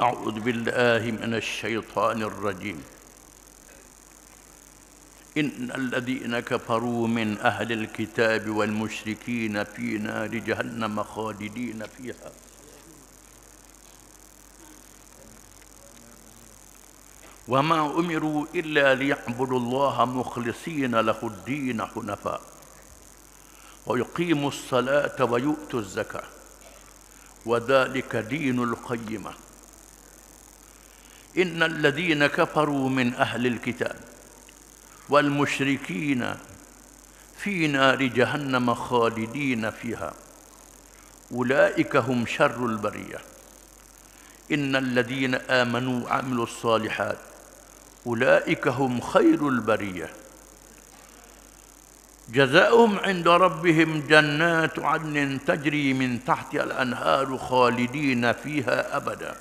أعوذ بالله من الشيطان الرجيم إن الذين كفروا من أهل الكتاب والمشركين في نار جهنم خالدين فيها وما أمروا إلا ليعبدوا الله مخلصين له الدين حنفاء ويقيموا الصلاة ويؤتوا الزكاة وذلك دين القيمة إن الذين كفروا من أهل الكتاب والمشركين في نار جهنم خالدين فيها أولئك هم شر البرية إن الذين آمنوا وعملوا الصالحات أولئك هم خير البرية جزاؤهم عند ربهم جنات عدن تجري من تحتها الأنهار خالدين فيها أبدا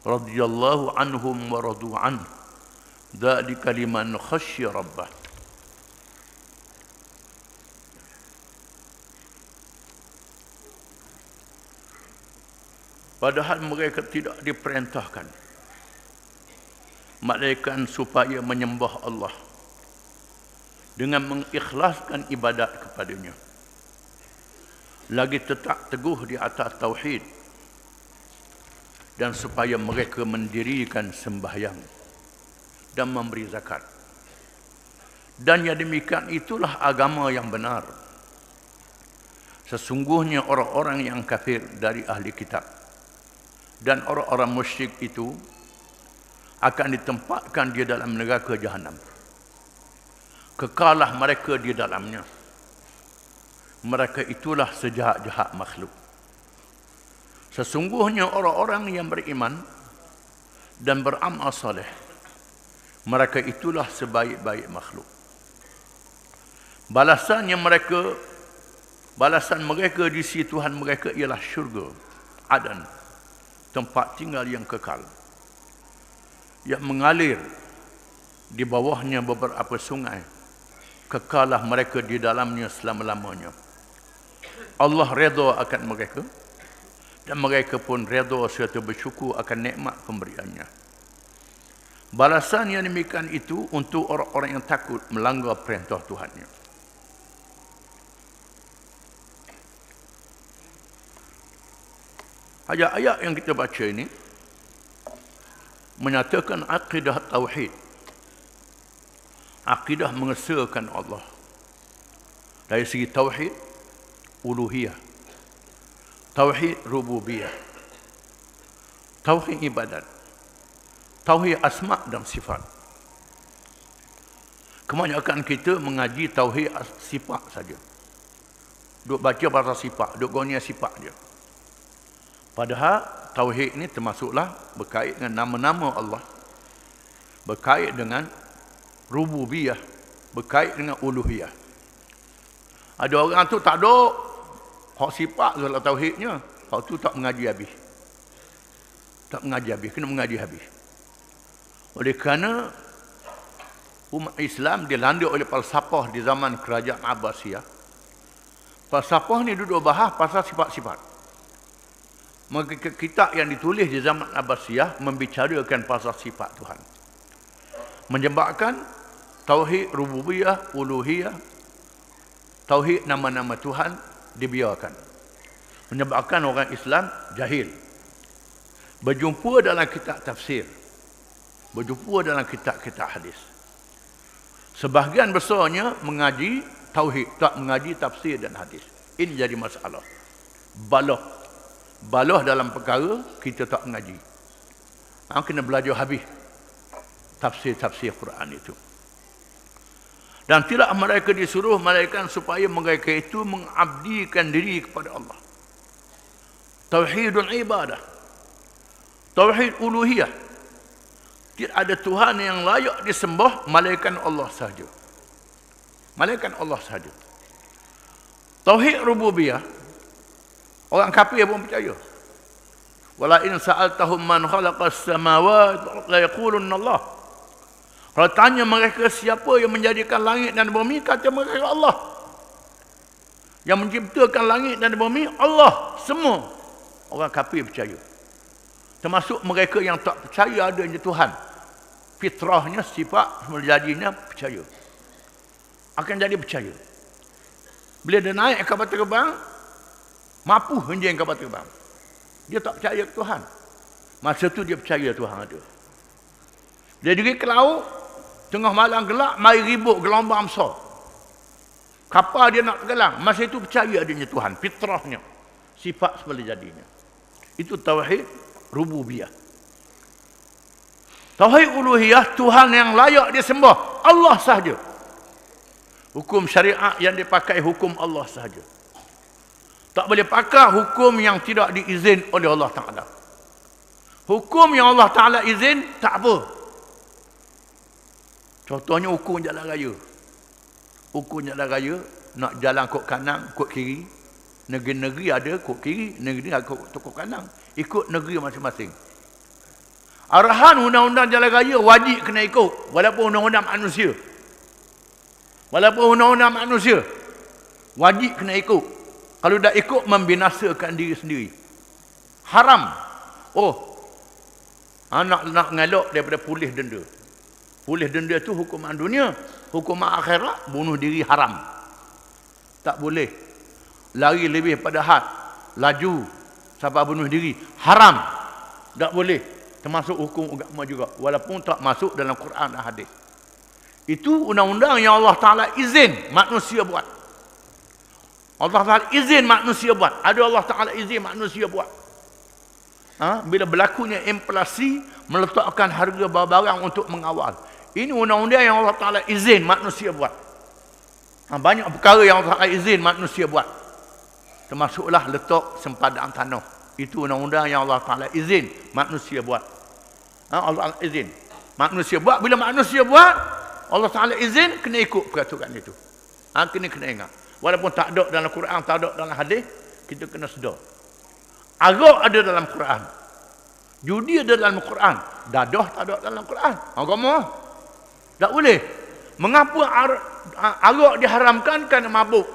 رضي الله عنهم ورضوا عنه ذلك لمن خشي ربه. Padahal mereka tidak diperintahkan melainkan supaya menyembah Allah dengan mengikhlaskan ibadat kepadanya, lagi tetap teguh di atas tauhid, dan supaya mereka mendirikan sembahyang dan memberi zakat. Dan yang demikian itulah agama yang benar. Sesungguhnya orang-orang yang kafir dari ahli kitab dan orang-orang musyrik itu akan ditempatkan di dalam neraka jahanam. Kekalah mereka di dalamnya. Mereka itulah sejahat-jahat makhluk. Sesungguhnya orang-orang yang beriman dan beramal saleh, mereka itulah sebaik-baik makhluk. Balasan mereka di sisi Tuhan mereka ialah syurga, Adan, tempat tinggal yang kekal, yang mengalir di bawahnya beberapa sungai. Kekalah mereka di dalamnya selama-lamanya. Allah redha akan mereka dan mereka pun redha serta bersyukur akan nikmat pemberiannya. Balasan yang demikian itu untuk orang-orang yang takut melanggar perintah Tuhannya. Ayat-ayat yang kita baca ini menyatakan akidah tauhid, akidah mengesahkan Allah dari segi tauhid uluhiyah, tauhid rububiyah, tauhid ibadat, tauhid asma' dan sifat. Kebanyakan kita mengaji tauhid sifat saja. Duk baca pasal sifat, duk gonya sifat je. Padahal tauhid ini termasuklah berkait dengan nama-nama Allah, berkait dengan rububiyah, berkait dengan uluhiyah. Ada orang tu tak ada hak sifat dalam tauhidnya, hak tu tak mengaji habis. Tak mengaji habis, kena mengaji habis. Oleh kerana umat Islam dilanda oleh falsafah di zaman kerajaan Abbasiyah. Falsafah ni duduk bahas pasal sifat-sifat. Maka kitab yang ditulis di zaman Abbasiyah membicarakan pasal sifat Tuhan. Menyebabkan tauhid rububiyah, uluhiyah, tauhid nama-nama Tuhan dibiarkan. Menyebabkan orang Islam jahil. Berjumpa dalam kitab tafsir, berjumpa dalam kitab-kitab hadis. Sebahagian besarnya mengaji tauhid, tak mengaji tafsir dan hadis. Ini jadi masalah. Balah dalam perkara kita tak mengaji. Kena belajar habis tafsir-tafsir Quran itu. Dan tidak mereka disuruh melainkan supaya mereka itu mengabdikan diri kepada Allah. Tauhidul ibadah, tauhid uluhiyah. Tidak ada Tuhan yang layak disembah melainkan Allah sahaja. Melainkan Allah sahaja. Tauhid rububiyah, orang kafir pun percaya. Wala in sa'altahum man khalaqas samawati la yaqulunna Allah. Kalau tanya mereka siapa yang menjadikan langit dan bumi, kata mereka Allah. Yang menciptakan langit dan bumi Allah. Semua orang kafir percaya. Termasuk mereka yang tak percaya adanya Tuhan. Fitrahnya, sifat menjadinya percaya. Akan jadi percaya. Bila dia naik kapal terbang, mapuh menjeng kapal terbang. Dia tak percaya ke Tuhan. Masa tu dia percaya Tuhan ada. Dia pergi ke laut, tengah malam gelap, mari ribut gelombang besar. Kapal dia nak tenggelam, masa itu percaya adanya Tuhan, fitrahnya, sifat semula jadinya. Itu tauhid rububiyah. Tauhid uluhiyah, Tuhan yang layak disembah, Allah sahaja. Hukum syariat yang dipakai hukum Allah sahaja. Tak boleh pakai hukum yang tidak diizin oleh Allah Ta'ala. Hukum yang Allah Ta'ala izin, tak apa. Contohnya hukum jalan raya. Hukum jalan raya, nak jalan kok kanan, kok kiri. Negeri-negeri ada kok kiri, negeri ada kok kanan. Ikut negeri masing-masing. Arahan undang-undang jalan raya wajib kena ikut. Walaupun undang-undang manusia. Walaupun undang-undang manusia. Wajib kena ikut. Kalau tak ikut, membinasakan diri sendiri. Haram. Oh, anak nak ngelak daripada pulih denda. Pulih denda tu hukuman dunia. Hukuman akhirat, bunuh diri haram. Tak boleh. Lari lebih pada had. Laju sampai bunuh diri. Haram. Tak boleh. Termasuk hukum agama juga. Walaupun tak masuk dalam Quran dan hadis. Itu undang-undang yang Allah Ta'ala izin manusia buat. Allah Ta'ala izin manusia buat. Ada Allah Ta'ala izin manusia buat. Bila berlakunya inflasi, meletakkan harga barang untuk mengawal. Ini undang-undang yang Allah Ta'ala izin manusia buat. Banyak perkara yang Allah Ta'ala izin manusia buat. Termasuklah letak sempadan tanah. Itu undang-undang yang Allah Ta'ala izin manusia buat. Allah Ta'ala izin manusia buat. Bila manusia buat, Allah Ta'ala izin, kena ikut peraturan itu. Kena ingat. Walaupun tak ada dalam Quran, tak ada dalam hadis, kita kena sedar. Arak ada dalam Quran. Judi ada dalam Quran. Dadah tak ada dalam Quran. Agama tak boleh. Mengapa arak diharamkan? Kerana mabuk.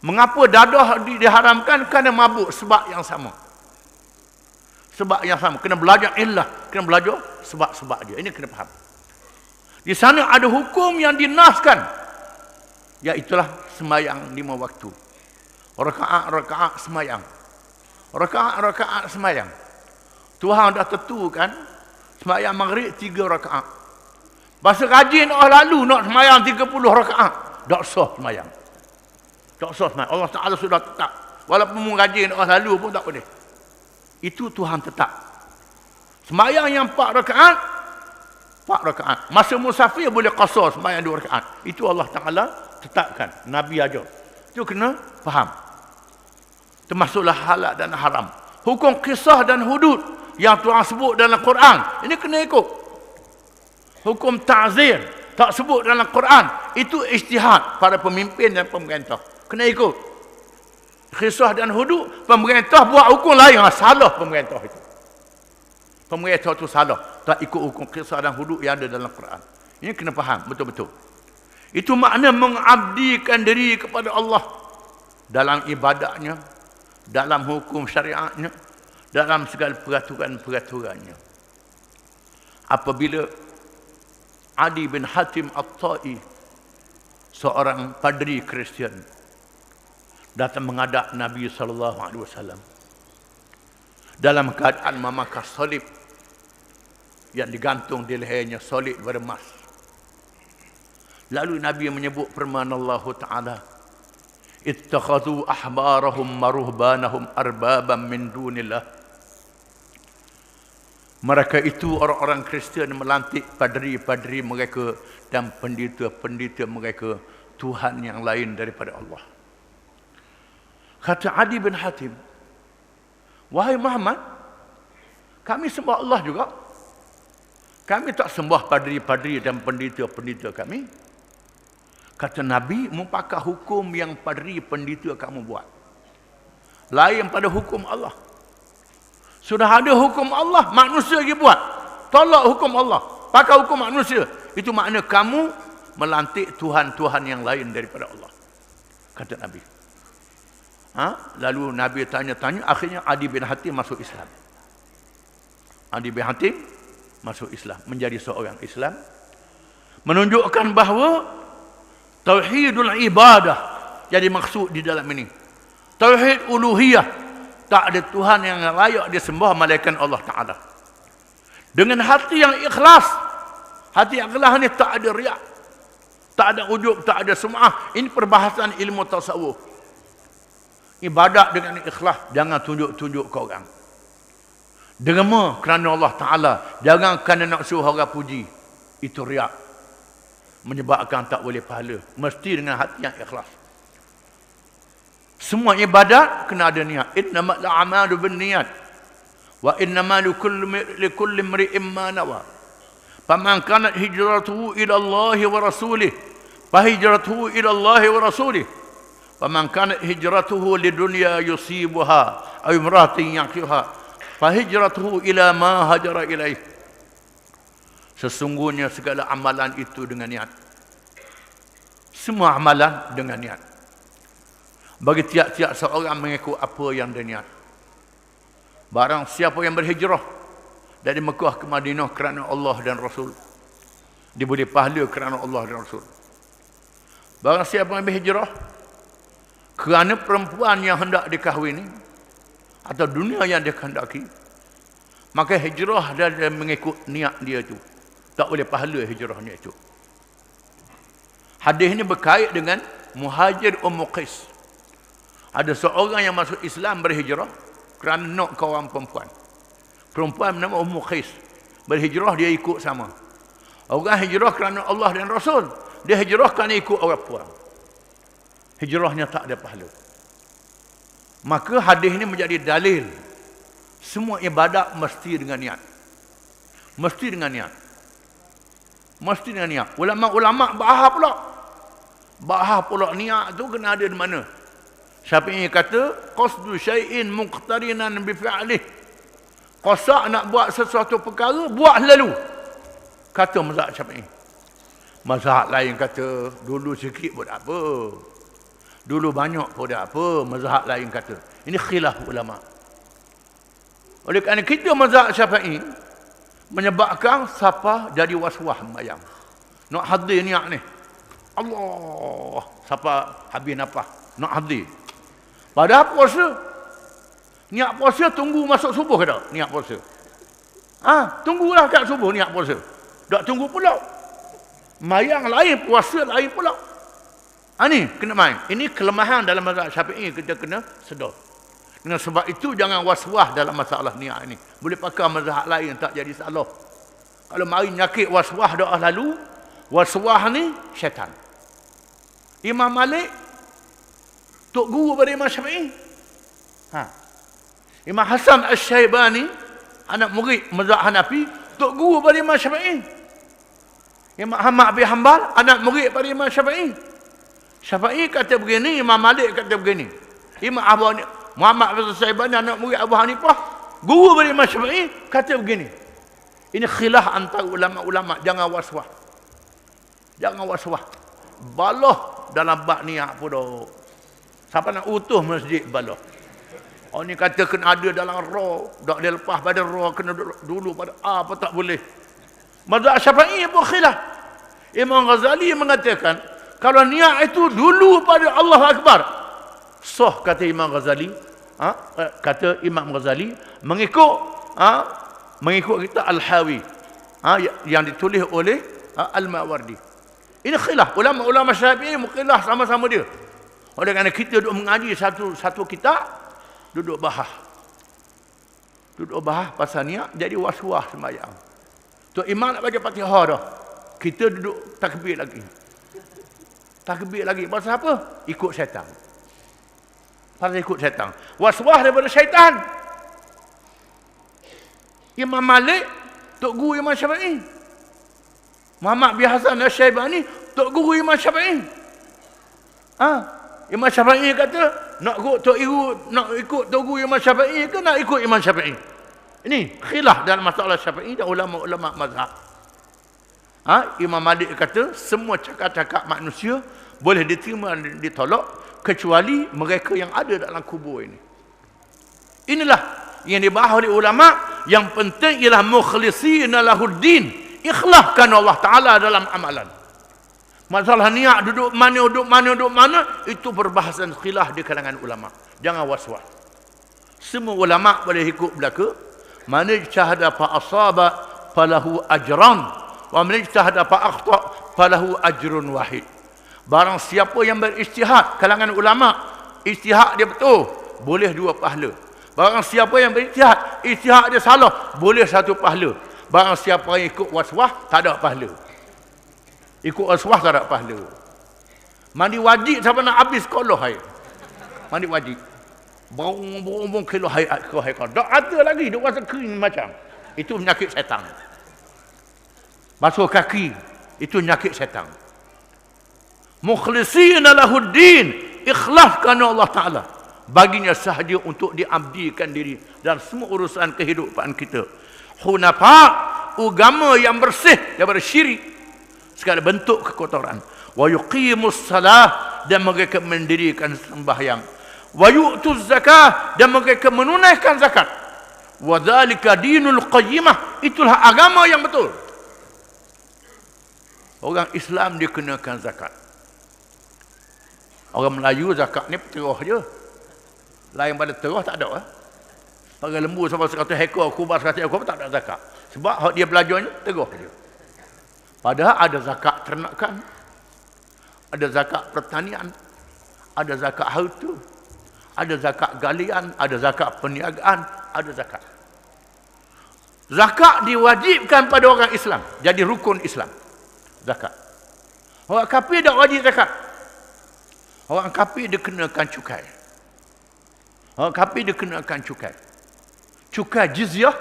Mengapa dadah diharamkan? Kerana mabuk. Sebab yang sama. Sebab yang sama. Kena belajar illah. Kena belajar sebab-sebab dia. Ini kena faham. Di sana ada hukum yang dinaskan. Iaitulah sembahyang 5 waktu. Rakaat-rakaat sembahyang. Rakaat-rakaat sembahyang. Tuhan dah tentukan sembahyang maghrib 3 rakaat. Masa rajin orang lalu nak sembahyang 30 rakaat, tak sah sembahyang. Tak sah sembahyang. Allah Ta'ala sudah tetap. Walaupun rajin orang lalu pun tak boleh. Itu Tuhan tetap. Sembahyang yang 4 rakaat, 4 rakaat. Masa musafir boleh qasar sembahyang 2 rakaat. Itu Allah Ta'ala tetapkan. Nabi ajar. Itu kena faham. Termasuklah halal dan haram. Hukum kisah dan hudud yang Tuhan sebut dalam Quran, ini kena ikut. Hukum ta'zir tak sebut dalam Quran, itu ijtihad para pemimpin dan pemerintah. Kena ikut. Kisah dan hudud, pemerintah buat hukum lain, salah pemerintah itu. Pemerintah itu salah, tak ikut hukum kisah dan hudud yang ada dalam Quran. Ini kena faham betul-betul. Itu makna mengabdikan diri kepada Allah dalam ibadatnya, dalam hukum syariatnya, dalam segala peraturan-peraturannya. Apabila Adi bin Hatim At-Ta'i, seorang padri Kristian, datang menghadap Nabi SAW dalam keadaan memakai salib yang digantung di lehernya, salib beremas. Lalu Nabi menyebut firman Allah Ta'ala, ittakhadhu ahbarahum maruhbanahum arbaban min dunillah. Mereka itu orang-orang Kristian melantik padri-padri mereka dan pendeta-pendeta mereka Tuhan yang lain daripada Allah. Kata Adi bin Hatim, wahai Muhammad, kami sembah Allah juga. Kami tak sembah padri-padri dan pendeta-pendeta kami. Kata Nabi, mempakai hukum yang padri pendeta kamu buat. Lain pada hukum Allah. Sudah ada hukum Allah, manusia lagi buat. Tolak hukum Allah, pakai hukum manusia. Itu makna kamu melantik Tuhan-Tuhan yang lain daripada Allah. Kata Nabi. Lalu Nabi tanya-tanya, akhirnya Adi bin Hatim masuk Islam. Adi bin Hatim masuk Islam, menjadi seorang Islam, menunjukkan bahawa tauhidul ibadah jadi maksud di dalam ini. Tauhid uluhiyah, tak ada Tuhan yang layak disembah melainkan Allah Taala. Dengan hati yang ikhlas. Hati yang ikhlas ni tak ada riak, tak ada ujub, tak ada sum'ah. Ini perbahasan ilmu tasawuf. Ibadat dengan ikhlas, jangan tunjuk-tunjuk ke orang. Derma kerana Allah Ta'ala, jangan kerana nak suruh orang puji. Itu riak, menyebabkan tak boleh pahala. Mesti dengan hati yang ikhlas. Semua ibadat kena ada niat. Innamal a'malu binniyat wa innamal likulli imri'in ma nawa. Faman kanat hijratuhu ila Allah wa rasulih fa hijratuhu ila Allah wa rasulih. Faman kanat hijratuhu lidunya yusibuha aw imratin yankihuha fa hijratuhu ila ma hajara ilaih. Sesungguhnya segala amalan itu dengan niat. Semua amalan dengan niat. Bagi tiap-tiap seorang mengikut apa yang dia niat. Barang siapa yang berhijrah dari Mekah ke Madinah kerana Allah dan Rasul, dia boleh pahala kerana Allah dan Rasul. Barang siapa yang berhijrah kerana perempuan yang hendak dikahwini atau dunia yang dia kehendaki, maka hijrah dia mengikut niat dia itu. Tak boleh pahala hijrahnya itu. Hadis ini berkait dengan Muhajir Ummu Qais. Ada seorang yang masuk Islam berhijrah kerana nak kawan perempuan. Perempuan bernama Ummu Qais. Berhijrah dia ikut sama. Orang hijrah kerana Allah dan Rasul. Dia hijrah kerana ikut orang puan. Hijrahnya tak ada pahala. Maka hadis ini menjadi dalil. Semua ibadat mesti dengan niat. Mesti dengan niat. Mesti dengan niat. Ulama-ulama bahas pula. Bahas pula niat tu kena ada di mana. Syafi'i kata, qasdu syai'in muqtarinan bi fi'lih. Qasad nak buat sesuatu perkara, buat lalu. Kata mazhab Syafi'i. Mazhab lain kata, dulu sikit pun tak apa. Dulu banyak pun tak apa. Mazhab lain kata. Ini khilaf ulama. Oleh kerana kita mazhab Syafi'i menyebabkan siapa jadi was-was sembahyang. Nak hadir niat ni. Allah, siapa habis nafas, nak hadir. Padahal puasa, niat puasa tunggu masuk subuh ke tak? Niat puasa. Tunggulah kat subuh niat puasa. Tak tunggu pula. Mayang lain, puasa lain pula. Ni kena main. Ini kelemahan dalam mazhab Syafi'i, kita kena sedar. Dengan sebab itu jangan was-was dalam masalah niat ini. Boleh pakai mazhab lain tak jadi salah. Kalau mari nyakit was-was doa lalu, was-was ni syaitan. Imam Malik tok guru pada Imam Syafi'i. Imam Hasan Asy-Syaibani, anak murid mazhab Hanafi, tok guru pada Imam Syafi'i. Imam Ahmad bin Hanbal, anak murid pada Imam Syafi'i. Syafi'i kata begini, Imam Malik kata begini. Imam Muhammad bin Syaibani, anak murid Abu Hanifah, guru pada Imam Syafi'i, kata begini. Ini khilaf antara ulama-ulama, jangan was-was. Jangan was-was. Balah dalam bab niat pun dah. Siapa nak utuh masjid balah. Ni kata kena ada dalam ra, tak dia lepas pada ra, kena dulu pada apa tak boleh. Mazhab Syafi'i pun khilaf. Imam Ghazali mengatakan kalau niat itu dulu pada Allah Akbar, sah kata Imam Ghazali. Kata Imam Ghazali mengikut kita Al-Hawi yang ditulis oleh Al-Mawardi. Ini khilaf. Ulama-ulama Syafi'i khilaf sama-sama dia. Oleh kerana kita duduk mengaji satu kitab, duduk bahas. Duduk bahas pasal niat, jadi was-was sembahyang. Tok Imam nak baca Fatihah dah. Kita duduk takbir lagi. Takbir lagi. Pasal apa? Ikut syaitan. Pasal ikut syaitan. Was-was daripada syaitan. Imam Malik, tok guru Imam Syafi'i. Muhammad bin Hasan Asy-Syaibani, tok guru Imam Syafi'i. Imam Syafi'i kata, nak ikut tok guru Imam Syafi'i ke nak ikut Imam Syafi'i? Ini khilaf dalam masalah Syafi'i dan ulama-ulama mazhab. Imam Malik kata, semua cakap-cakap manusia boleh diterima dan ditolak kecuali mereka yang ada dalam kubur ini. Inilah yang dibahas oleh ulama yang penting ialah mukhlisina lahuddin, ikhlaskan Allah Taala dalam amalan. Masalah niat duduk mana itu perbahasan khilaf di kalangan ulama. Jangan was-was. Semua ulama boleh ikut belaka. Man ijtahada fa asaba falahu ajran wa man ijtahada fa akhta falahu ajrun wahid. Barang siapa yang berijtihad, kalangan ulama ijtihad dia betul, boleh 2 pahala. Barang siapa yang berijtihad, ijtihad dia salah, boleh 1 pahala. Barang siapa yang ikut was-was, tak ada pahala. Ikut was-was tak ada pahala. Mandi wajib siapa nak habis sekolah hai. Mandi wajib. Bong kilo hai kau. Tak ada lagi, dia rasa kering macam. Itu penyakit syaitan. Basuh kaki, itu penyakit syaitan. Mukhlisina lahuddin, ikhlaskan Allah Taala. Baginya sahaja untuk diabdikan diri dan semua urusan kehidupan kita. Hunafa, agama yang bersih daripada syirik, segala bentuk kekotoran. Wa yuqimus salah, dan mereka mendirikan sembahyang. Wa yu'tuz zakah, dan mereka menunaikan zakat. Wa dzalika dinul qayyimah, itulah agama yang betul. Orang Islam dikenakan zakat. Orang Melayu zakat ni terus je. Lain pada terus tak ada. Pakai lembu sampai 100 ekor, kubas 100 ekor tak ada zakat. Sebab hak dia belajarnya terus je. Padahal ada zakat ternakan, ada zakat pertanian, ada zakat harta, ada zakat galian, ada zakat perniagaan, ada zakat. Zakat diwajibkan pada orang Islam, jadi rukun Islam. Zakat. Orang kafir tak wajib zakat. Orang kafir dikenakan cukai. Orang kafir dikenakan cukai. Cukai jizyah,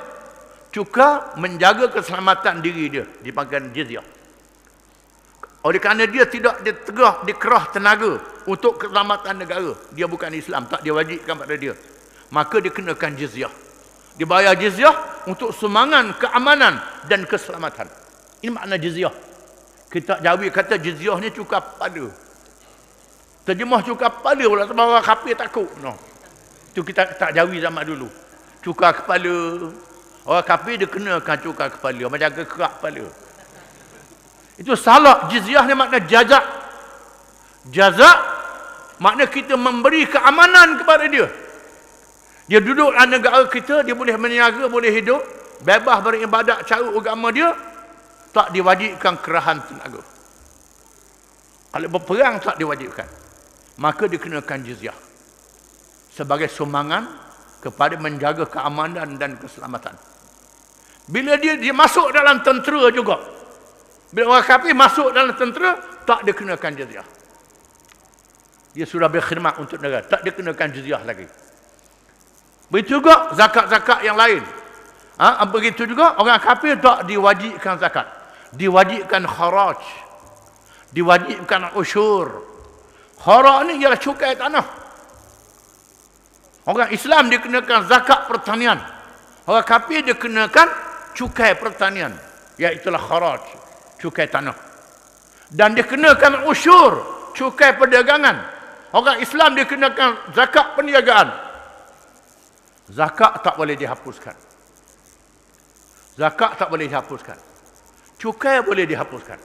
cukai menjaga keselamatan diri dia, dipanggil jizyah. Oleh kerana dia tidak dikerah tenaga untuk keselamatan negara, dia bukan Islam, tak diwajibkan pada dia, maka dikenakan jizyah. Dibayar jizyah untuk sumbangan keamanan dan keselamatan. Ini makna jizyah. Kita Jawi kata jizyah ni cukai pada. Terjemah cukai kepala pula sebab orang kafir takut. No. Itu kita tak Jawi zaman dulu. Cukai kepala. Orang kafir dia kenakan cukai kepala. Orang jaga kerak kepala. Itu salah. Jizyah ni makna jazak. Jazak makna kita memberi keamanan kepada dia. Dia duduk dalam negara kita, dia boleh meniaga, boleh hidup, bebas beribadat cara agama dia, tak diwajibkan kerahan tenaga. Kalau berperang tak diwajibkan. Maka dikenakan jizyah sebagai sumbangan kepada menjaga keamanan dan keselamatan. Bila dia masuk dalam tentera juga, bila orang kafir masuk dalam tentera, tak dikenakan jizyah. Dia sudah berkhidmat untuk negara, tak dikenakan jizyah lagi. Begitu juga zakat-zakat yang lain. Begitu juga orang kafir tak diwajibkan zakat, diwajibkan kharaj, diwajibkan usyur. Kharaj ni ialah cukai tanah. Orang Islam dikenakan zakat pertanian. Orang kafir dikenakan cukai pertanian, iaitulah kharaj, cukai tanah. Dan dikenakan usyur, cukai perdagangan. Orang Islam dikenakan zakat perniagaan. Zakat tak boleh dihapuskan. Zakat tak boleh dihapuskan. Cukai boleh dihapuskan.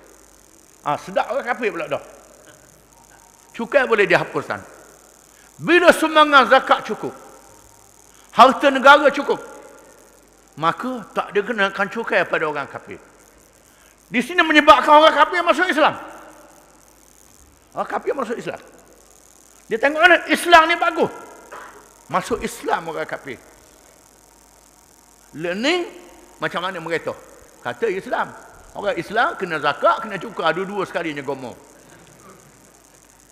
Sedap orang kafir pula dah. Cukai boleh dihapuskan. Bila sumbangan zakat cukup, harta negara cukup, maka tak dikenakan cukai pada orang kafir. Di sini menyebabkan orang kafir masuk Islam. Orang kafir masuk Islam. Dia tengok mana Islam ni bagus, masuk Islam orang kafir. Learning macam mana mereka kata Islam. Orang Islam kena zakat, kena cukai, dua-dua sekali ni gomo.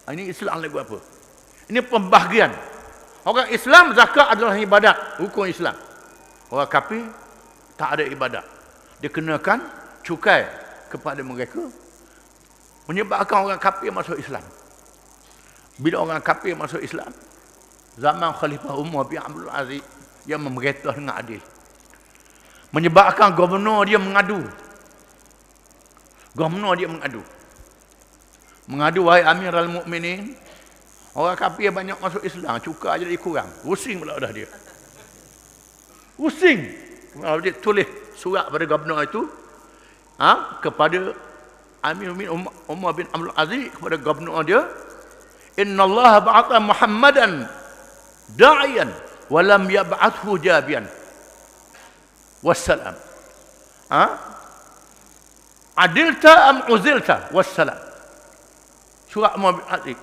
Ini Islam lagu apa? Ini pembahagian. Orang Islam zakat adalah ibadat, hukum Islam. Orang kafir tak ada ibadat. Dia kenakan cukai kepada mereka, menyebabkan orang kafir masuk Islam. Bila orang kafir masuk Islam, zaman Khalifah Umar bin Abdul Aziz, yang memerintah dengan adil, menyebabkan gubernur dia mengadu. Gubernur dia mengadu, wahai Amirul Mukminin, orang kafir banyak masuk Islam, cukai jadi kurang. Pusing pula dah dia. Pusing. tulis surat pada gubernur itu kepada Amir bin Umar bin Abdul Aziz, kepada gubernur dia, innallaha ba'atha Muhammadan da'iyan wa lam yab'athu jabiyan wassalam. Adilta am uzilta wassalam. Surat Umar bin Aziz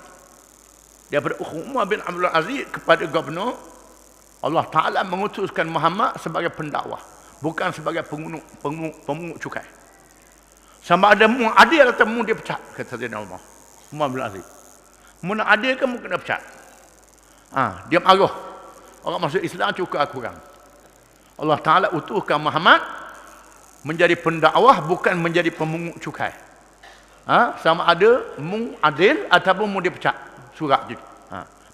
daripada Umar bin Abdul Aziz kepada gubernur, Allah Ta'ala mengutuskan Muhammad sebagai pendakwah, bukan sebagai pemungut cukai. Sama ada mu adil atau mu dia pecat, kata Sayyidina Umar bin Aziz. Mu nak adil ke mu kena pecat. Dia marah. Orang masuk Islam cukai kurang. Allah Ta'ala utuhkan Muhammad menjadi pendakwah, bukan menjadi pemungut cukai. Sama ada mu adil ataupun mu dia pecat. Surat je.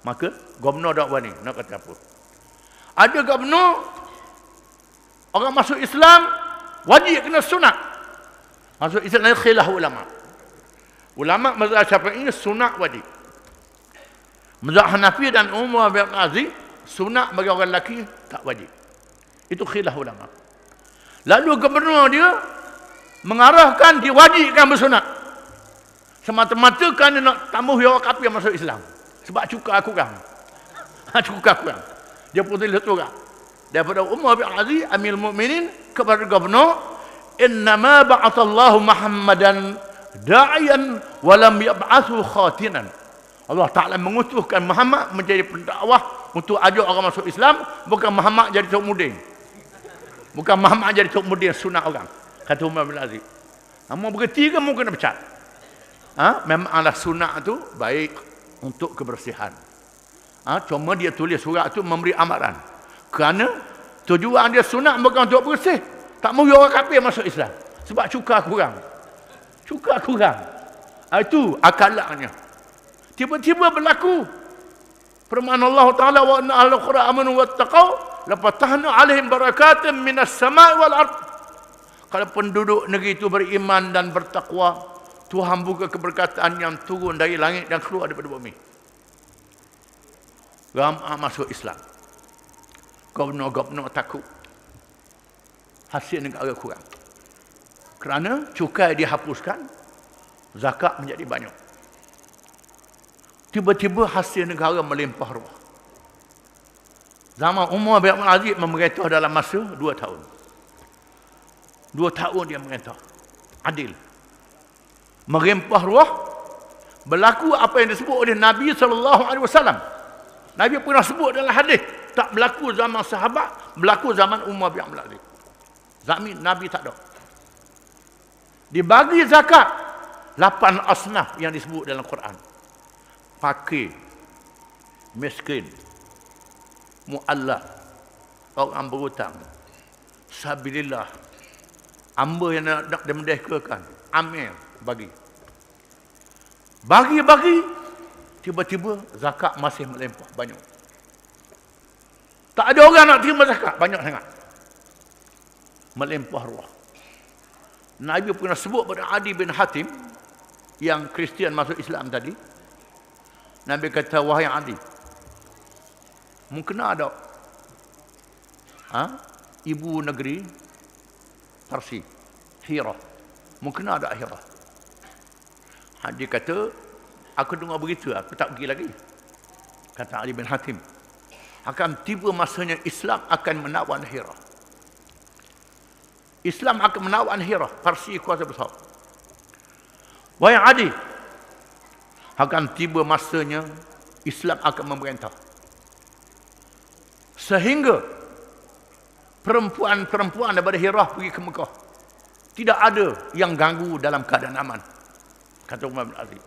Maka gubernur dakwah ni nak kata apa? Ada gubernur orang masuk Islam wajib kena sunat. Masuk Islam khilaf ulama. Ulama mazhab Syafi'i sunat wajib. Mazhab Hanafi dan Umar bin Aziz sunat bagi orang lelaki tak wajib. Itu khilaf ulama. Lalu gubernur dia mengarahkan diwajibkan bersunat. Semata-mata kerana nak tambah orang kafir masuk Islam. Sebab cukai kurang. Cukai kurang. Dia pun tulis surat daripada Umar bin Aziz Amirul Mukminin kepada gubernur, innama ba'athallahu Muhammadan da'iyan wa lam yab'athu khatinan. Allah Ta'ala mengutuskan Muhammad menjadi pendakwah untuk ajak orang masuk Islam, bukan Muhammad jadi tok mudin. Bukan Muhammad jadi tok mudin sunat orang. Kata Umar bin Aziz. Kamu berhenti ke mu kena pecat? Memanglah sunat tu baik untuk kebersihan. Cuma dia tulis surat tu memberi amaran. Kerana tujuan dia sunat bukan untuk bersih. Tak mahu orang kafir masuk Islam. Sebab cukai kurang. Cukai kurang. Itu akalaknya. Tiba-tiba berlaku firman Allah Ta'ala, wa inna ahlal qura amanu wattaqau lafatahna alaihim barakatan minas sama'i wal ard. Kalau penduduk negeri itu beriman dan bertakwa, Tuhan buka keberkataan yang turun dari langit dan keluar daripada bumi. Ramai masuk Islam. Gubernur-gubernur takut hasil negara kurang. Kerana cukai dihapuskan, zakat menjadi banyak. Tiba-tiba hasil negara melimpah ruah. Zaman Umar bin Abdul Aziz memerintah dalam masa 2 tahun. 2 tahun dia memerintah. Adil. Melimpah ruah. Berlaku apa yang disebut oleh Nabi SAW. Nabi pernah sebut dalam hadis. Tak berlaku zaman sahabat, berlaku zaman Umar bin Abdul Aziz. Zaman Nabi tak ada. Dibagi zakat 8 asnaf yang disebut dalam Quran. Fakir, miskin, mu'allaf, orang berhutang, sabilillah, hamba yang nak dimerdekakan, amil, bagi. Bagi, tiba-tiba zakat masih melimpah banyak. Tak ada orang nak terima zakat, banyak sangat. Melimpah ruah. Nabi pernah sebut pada Adi bin Hatim yang Kristian masuk Islam tadi. Nabi kata, wahai Adi, mungkin ada ibu negeri Parsi, Hira. Mungkin ada Hira. Adi kata, aku dengar begitu, aku tak pergi lagi. Kata Ali bin Hatim, akan tiba masanya Islam akan menawan Hira. Islam akan menawan Hira, Parsi kuasa besar. Wahai Adi, akan tiba masanya Islam akan memerintah. Sehingga perempuan-perempuan daripada Hira pergi ke Mekah, tidak ada yang ganggu dalam keadaan aman. Kata Umar bin Aziz.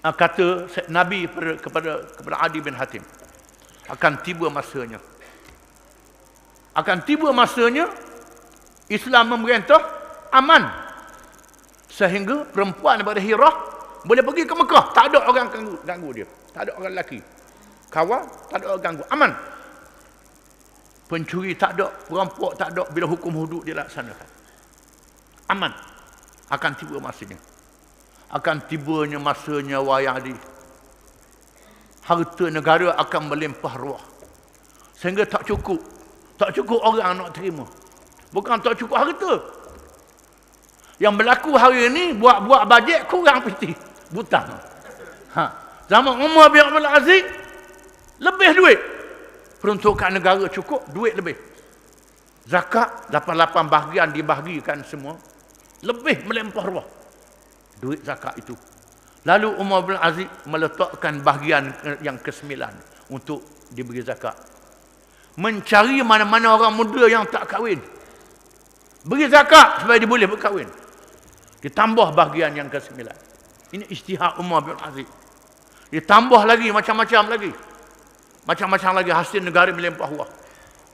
Kata Nabi kepada Adi bin Hatim, akan tiba masanya. Akan tiba masanya Islam memerintah aman. Sehingga perempuan daripada Hira boleh pergi ke Mekah. Tak ada orang ganggu dia. Tak ada orang lelaki. Kawal, tak ada orang ganggu. Aman. Pencuri tak ada. Perampok tak ada. Bila hukum hudud dilaksanakan. Aman. Akan tiba masanya. Akan tibanya masanya wayadi. Harta negara akan melimpah ruah. Sehingga tak cukup Tak cukup orang nak terima. Bukan tak cukup harta. Yang berlaku hari ini, buat bajet kurang piti. Butang. Zaman Umar bin Abdul Aziz, lebih duit. Peruntukan negara cukup, duit lebih. Zakat, 88 bahagian dibahagikan semua. Lebih melimpah ruah. Duit zakat itu. Lalu Umar bin Aziz meletakkan bahagian yang ke-9 untuk diberi zakat. Mencari mana-mana orang muda yang tak kahwin. Beri zakat supaya dia boleh berkahwin. Ditambah bahagian yang ke-9. Ini ijtihad Umar bin Aziz. Ditambah lagi macam-macam lagi. Macam-macam lagi hasil negara melimpah ruah.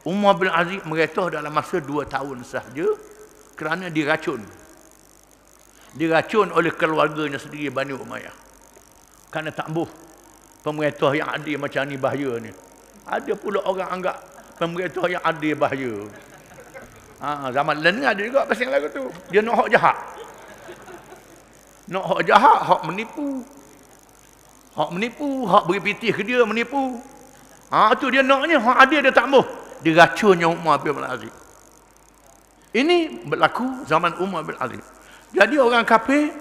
Umar bin Aziz merintah dalam masa 2 tahun sahaja kerana diracun. Diracun oleh keluarganya sendiri Bani Umayyah. Kerana tak boleh pemerintah yang adil macam ni bahaya ni. Ada pula orang anggap pemerintah yang adil bahaya. Zaman lain ada juga pasal lagu tu. Dia nak hak jahat. Nak hak jahat, hak menipu. Hak menipu, hak beri pitih ke dia menipu. Tu dia naknya, hak adil dia tak boleh. Diracunnya Umar bin Aziz. Ini berlaku zaman Umar bin Aziz. Jadi orang kafir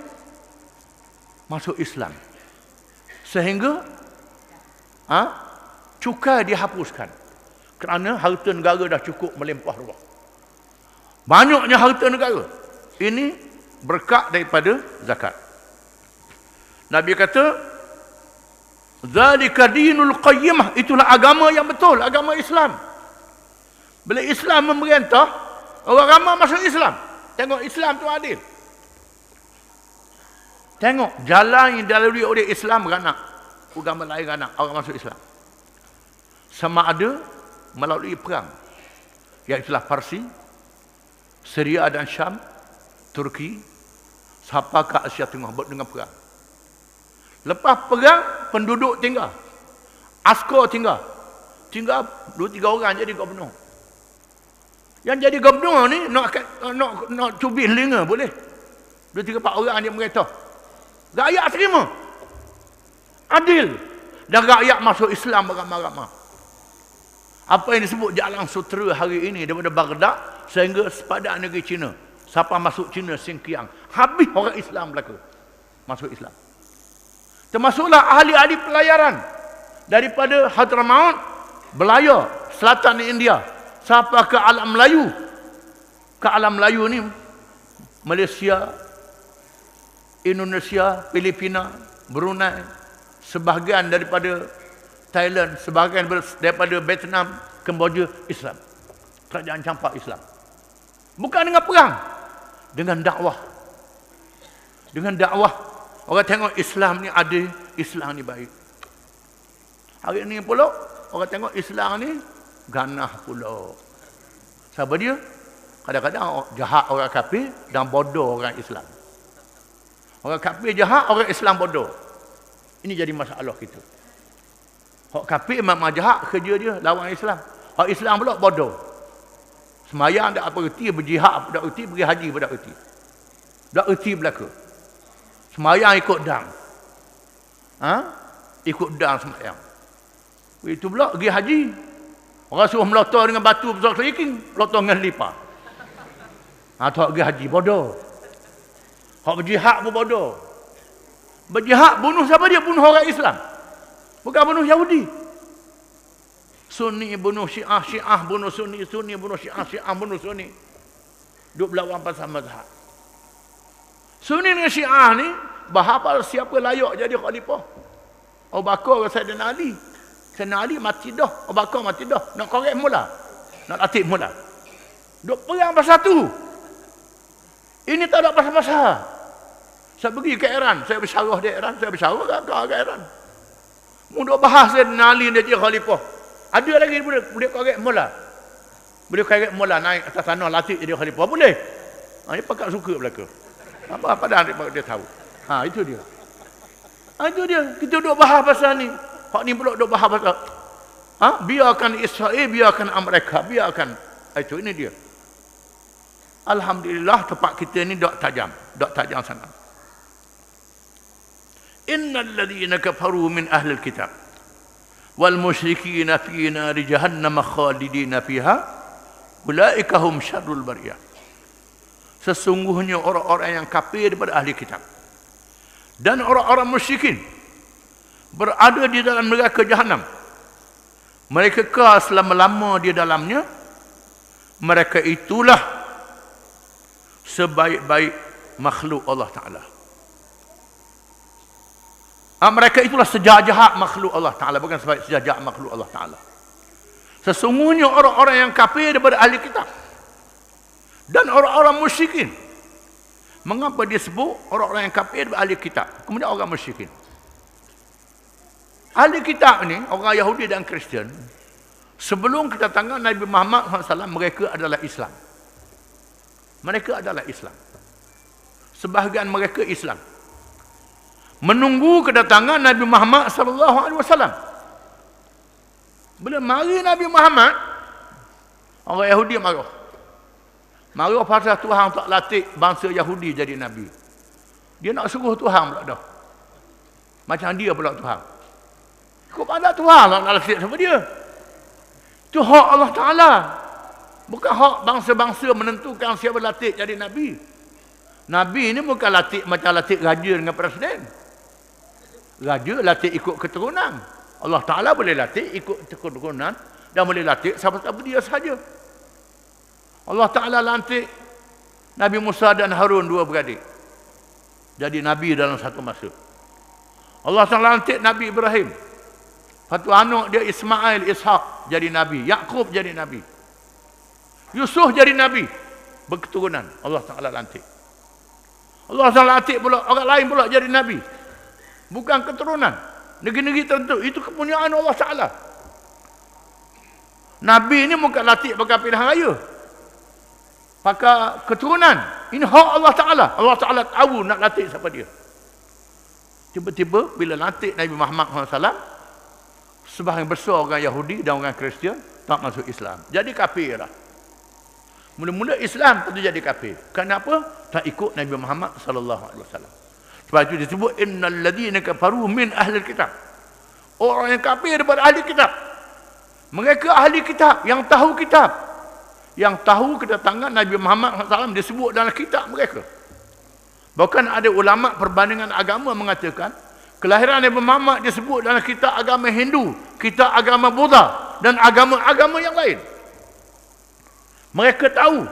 masuk Islam. Sehingga cukai dihapuskan. Kerana harta negara dah cukup melimpah ruah. Banyaknya harta negara. Ini berkat daripada zakat. Nabi kata, "Zalika dinul qayyimah." Itulah agama yang betul, agama Islam. Bila Islam memerintah, orang ramai masuk Islam. Tengok Islam tu adil. Tengok jalan yang dilalui oleh Islam beranak. Agama lain beranak, orang masuk Islam. Sama ada melalui perang, iaitulah Parsi, Syria dan Syam, Turki, sampai ke Asia Tengah buat dengan perang. Lepas perang, penduduk tinggal. Askar tinggal. Tinggal 2-3 orang jadi gubernur. Yang jadi gubernur ni nak cubit telinga boleh. 2-3-4 orang dia merintah. Rakyat terima. Adil. Dan rakyat masuk Islam beramai-ramai. Apa yang disebut jalan sutera hari ini daripada Baghdad sehingga sepadan negeri China. Siapa masuk China, Xinjiang. Habis orang Islam belaka. Masuk Islam. Termasuklah ahli-ahli pelayaran. Daripada Hadramaut, Belaya, selatan India. Sampai ke alam Melayu. Ke alam Melayu ni, Malaysia, Indonesia, Filipina, Brunei, sebahagian daripada Thailand, sebahagian daripada Vietnam, Kemboja, Islam. Kerajaan campak Islam. Bukan dengan perang. Dengan dakwah. Dengan dakwah. Orang tengok Islam ni adil, Islam ni baik. Hari ni pula, orang tengok Islam ni ganah pula. Siapa dia? Kadang-kadang jahat orang kafir dan bodoh orang Islam. Orang kafir jahat, orang Islam bodoh. Ini jadi masalah kita. Orang kafir memang jahat, kerja dia lawan Islam. Orang Islam pula bodoh. Semayang tak apa erti, berjihad tak erti, pergi haji tak erti. Tak erti belaka. Semayang ikut dang. Ikut dang semayang. Itu pula pergi haji. Orang suruh melotong dengan batu besar keliking, melotong dengan lipa. Tak pergi haji, bodoh. Hak berjihad pun bodoh. Berjihad bunuh siapa dia? Bunuh orang Islam. Bukan bunuh Yahudi. Sunni bunuh Syiah, Syiah bunuh Sunni, Sunni bunuh Syiah, Syiah bunuh Sunni. Duk berlawan pasal mazhab. Sunni dengan Syiah ni berhafal siapa layak jadi khalifah. Abu Bakar dengan Saidina Ali. Saidina Ali mati dah, Abu Bakar mati dah. Nak korek mula. Nak latih mula. Duk perang pasal tu. Ini tak ada pasal-pasal. Saya pergi ke Iran, saya bersyarah di Iran, saya bersyarah ke Iran. Mudah bahas Saidina Ali dia jadi khalifah. Ada lagi boleh korek mula. Boleh korek mula naik atas tanah latih jadi khalifah boleh. Ini pakak suka belaka. Apa dah dia tahu. Itu dia. Itu dia. Kita duk bahas pasal ni. Hak ni pula duk bahas pasal. Biarkan Israel, biarkan Amerika, biarkan. Itu ini dia. Alhamdulillah tempat kita ni dok tajam sangat. Innal ladzina kafaru min ahlil kitab wal musyrikina fi nari jahannam khalidina fiha Ulaika hum syarrul bariyah. Sesungguhnya orang-orang yang kafir daripada ahli kitab dan orang-orang musyrikin berada di dalam neraka jahanam. Mereka kekal selama-lama di dalamnya. Mereka itulah sebaik-baik makhluk Allah Ta'ala. Mereka itulah sejahat makhluk Allah Ta'ala. Bukan sejahat makhluk Allah Ta'ala. Sesungguhnya orang-orang yang kafir daripada ahli kitab dan orang-orang musyrikin. Mengapa dia sebut orang-orang yang kafir daripada ahli kitab, kemudian orang musyrikin? Ahli kitab ni, orang Yahudi dan Kristian, sebelum kedatangan Nabi Muhammad SAW, mereka adalah Islam. Mereka adalah Islam. Sebahagian mereka Islam. Menunggu kedatangan Nabi Muhammad SAW. Bila mari Nabi Muhammad, orang Yahudi marah. Marah pasal Tuhan tak latih bangsa Yahudi jadi Nabi. Dia nak suruh Tuhan pula dah. Macam dia pula Tuhan. Kau pada Tuhan lah nak latih sama dia. Itu hak Allah Ta'ala. Bukan hak bangsa-bangsa menentukan siapa latih jadi Nabi. Nabi ni bukan latih macam latih raja dengan presiden. Raja latih ikut keturunan. Allah Ta'ala boleh latih ikut keturunan dan boleh latih siapa-siapa dia sahaja. Allah Ta'ala lantik Nabi Musa dan Harun, dua beradik, jadi Nabi dalam satu masa. Allah Ta'ala lantik Nabi Ibrahim. Satu anak dia Ismail, Ishak jadi Nabi. Yaqub jadi Nabi. Yusuf jadi Nabi. Berketurunan. Allah Ta'ala lantik. Allah Ta'ala lantik pula orang lain pula jadi Nabi. Bukan keturunan. Negeri-negeri tertentu. Itu kepunyaan Allah Ta'ala. Nabi ini bukan latih pakai pilihan raya. Pakai keturunan. Ini hak Allah Ta'ala. Allah Ta'ala tahu nak latih siapa dia. Tiba-tiba bila latih Nabi Muhammad SAW, sebahagian besar orang Yahudi dan orang Kristian tak masuk Islam. Jadi kafir lah. Mula-mula Islam tentu jadi kafir. Kenapa? Tak ikut Nabi Muhammad SAW. Sebab itu disebut innal ladzina kafaru min ahli kitab. Orang yang kafir daripada ahli kitab. Mereka ahli kitab yang tahu kitab. Yang tahu kedatangan Nabi Muhammad SAW disebut dalam kitab mereka. Bahkan ada ulama perbandingan agama mengatakan kelahiran Nabi Muhammad disebut dalam kitab agama Hindu, kitab agama Buddha dan agama-agama yang lain. Mereka tahu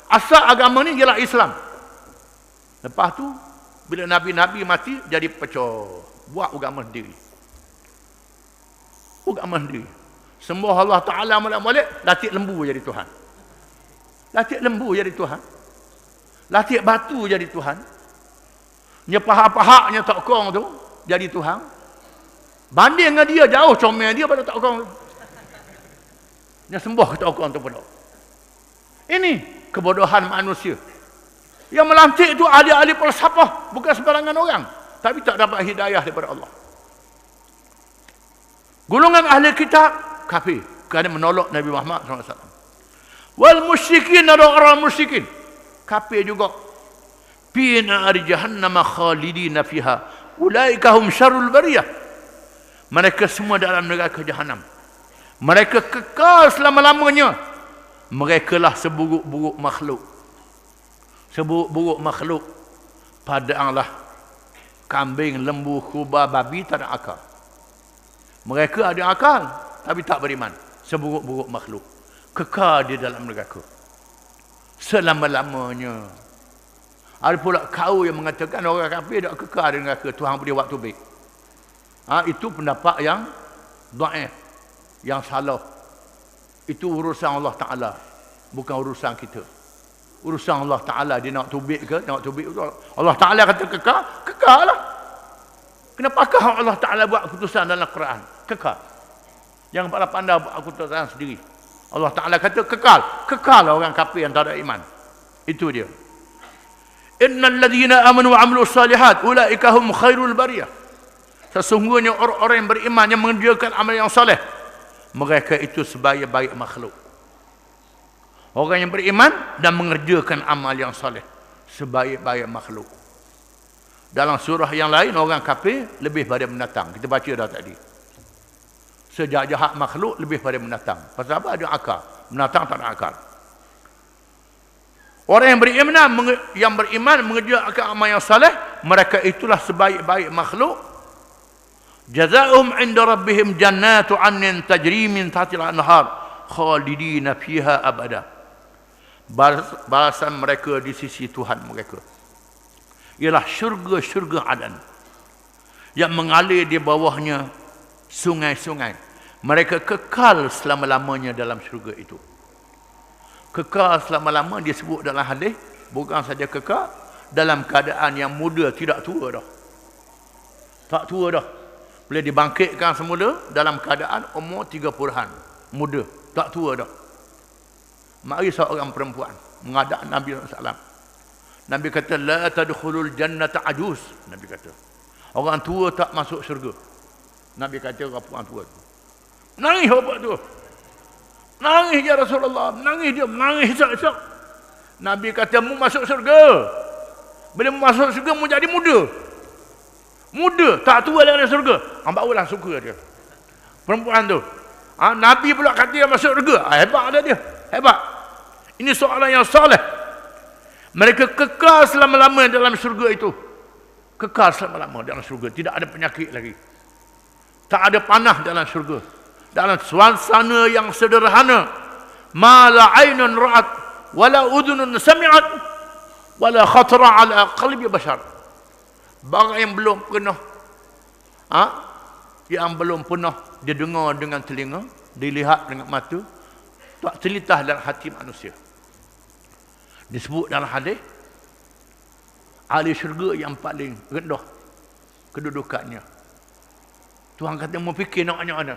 asal agama ni ialah Islam. Lepas tu bila Nabi-Nabi mati jadi pecah, buat agama sendiri. Agama sendiri. Sembah Allah Ta'ala molek-molek, latih lembu jadi Tuhan. Latih lembu jadi Tuhan. Latih batu jadi Tuhan. Nyepahak-pahaknya tokong tu jadi Tuhan. Banding dengan dia jauh comel dia pada tokong tu. Dia sembah ke tokong tu pula. Ini kebodohan manusia. Yang melantik itu ahli-ahli falsafah, bukan sembarangan orang, tapi tak dapat hidayah daripada Allah. Golongan ahli kitab kafir kerana menolak Nabi Muhammad SAW. Wal musyrikin, ada orang musyrikin kafir juga. Fi nari jahannam khalidina fiha ulaika hum syarrul bariyah. Mereka semua dalam neraka jahanam. Mereka kekal selama-lamanya. Mereka lah seburuk-buruk makhluk. Seburuk-buruk makhluk. Padanglah kambing, lembu, kuba, babi tak ada akal. Mereka ada akal tapi tak beriman. Seburuk-buruk makhluk. Kekal di dalam neraka selama-lamanya. Ada pula kau yang mengatakan orang kafir tak kekal di neraka, Tuhan beri waktu baik. Itu pendapat yang dhaif, yang salah. Itu urusan Allah Ta'ala, bukan urusan kita. Urusan Allah Ta'ala, dia nak tubik ke, nak tubik ke. Allah Ta'ala kata kekal, kekal lah. Kenapakah Allah Ta'ala buat keputusan dalam Quran? Kekal. Yang pandai buat keputusan sendiri. Allah Ta'ala kata kekal. Kekal lah orang kafir yang tak ada iman. Itu dia. Innal ladzina amanu wa 'amilus salihat ulaika hum khairul bariyah. Sesungguhnya orang-orang yang beriman yang mengerjakan amal yang soleh, mereka itu sebaik-baik makhluk. Orang yang beriman dan mengerjakan amal yang soleh, sebaik-baik makhluk. Dalam surah yang lain orang kafir lebih pada binatang. Kita baca dah tadi. Sejahat makhluk lebih pada binatang. Pasal apa? Ada akal. Binatang tak ada akal. Orang yang beriman mengerjakan amal yang saleh, mereka itulah sebaik-baik makhluk. Jazaohum 'inda rabbihim jannatu 'adnin tajri min tahtiha al-anhar khalidina fiha abada. Balasan mereka di sisi Tuhan mereka ialah syurga-syurga Adan yang mengalir di bawahnya sungai-sungai. Mereka kekal selama-lamanya dalam syurga itu. Kekal selama-lama disebut dalam hadis, bukan saja kekal dalam keadaan yang muda, tidak tua dah. Tak tua dah. Boleh dibangkitkan semula dalam keadaan umur 30-an. Muda, tak tua dah. Mari seorang perempuan menghadap Nabi SAW. Nabi kata, la tadkhulul jannata ajuz. Nabi kata, orang tua tak masuk syurga. Nabi kata, orang tua tu. Nangis apa tu? Nangis ya Rasulullah. Nangis dia, menangis isak-isak. Nabi kata, mu masuk syurga. Bila mu masuk syurga, mu jadi muda. Muda, tak tua dalam syurga. Barulah suka dia. Perempuan tu. Nabi pula kata dia masuk syurga. Hebat dia. Hebat. Ini soalan yang soleh. Mereka kekal selama-lama dalam syurga itu. Kekal selama-lama dalam syurga. Tidak ada penyakit lagi. Tak ada panah dalam syurga. Dalam suasana yang sederhana. Ma la aynun ra'at wala udhunun sami'at wala khatara ala qalbi bashar. Barang yang belum pernah didengar dengan telinga, dilihat dengan mata, tak terlintas dalam hati manusia. Disebut dalam hadis, ahli syurga yang paling rendah kedudukannya. Tuhan kata, mau fikir nak banyak mana?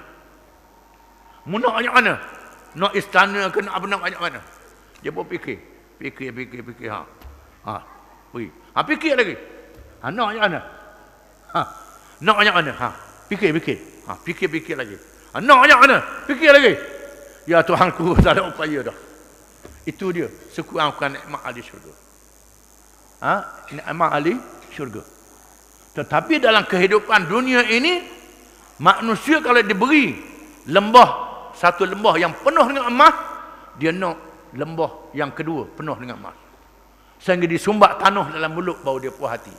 Mu nak banyak mana? Nak istana ke nak apa, nak banyak mana? Dia pun fikir. Fikir. Pergi. Fikir lagi. Nak banyak mana? Nak banyak mana? Fikir. Fikir lagi. Nak banyak mana? Fikir lagi. Ya Tuhanku, tak ada upaya dah. Itu dia sekurang-kurang nikmat ahli syurga. Nikmat ahli syurga. Tetapi dalam kehidupan dunia ini, manusia kalau diberi satu lembah yang penuh dengan emas, dia nak lembah yang kedua penuh dengan emas. Sehingga disumbat tanah dalam mulut baru dia puas hati.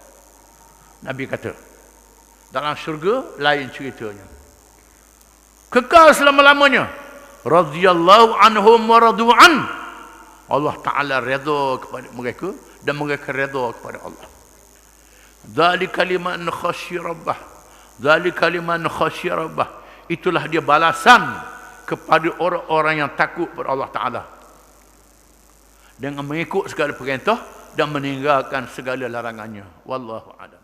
Nabi kata, dalam syurga lain ceritanya. Kekal selama-lamanya. Radhiyallahu anhum wa radu'an. Allah Ta'ala redha kepada mereka dan mereka redha kepada Allah. Dzalika liman khasyiya rabbah. Dzalika liman khasyiya rabbah. Itulah dia balasan kepada orang-orang yang takut kepada Allah Ta'ala. Dengan mengikut segala perintah dan meninggalkan segala larangannya. Wallahu a'lam.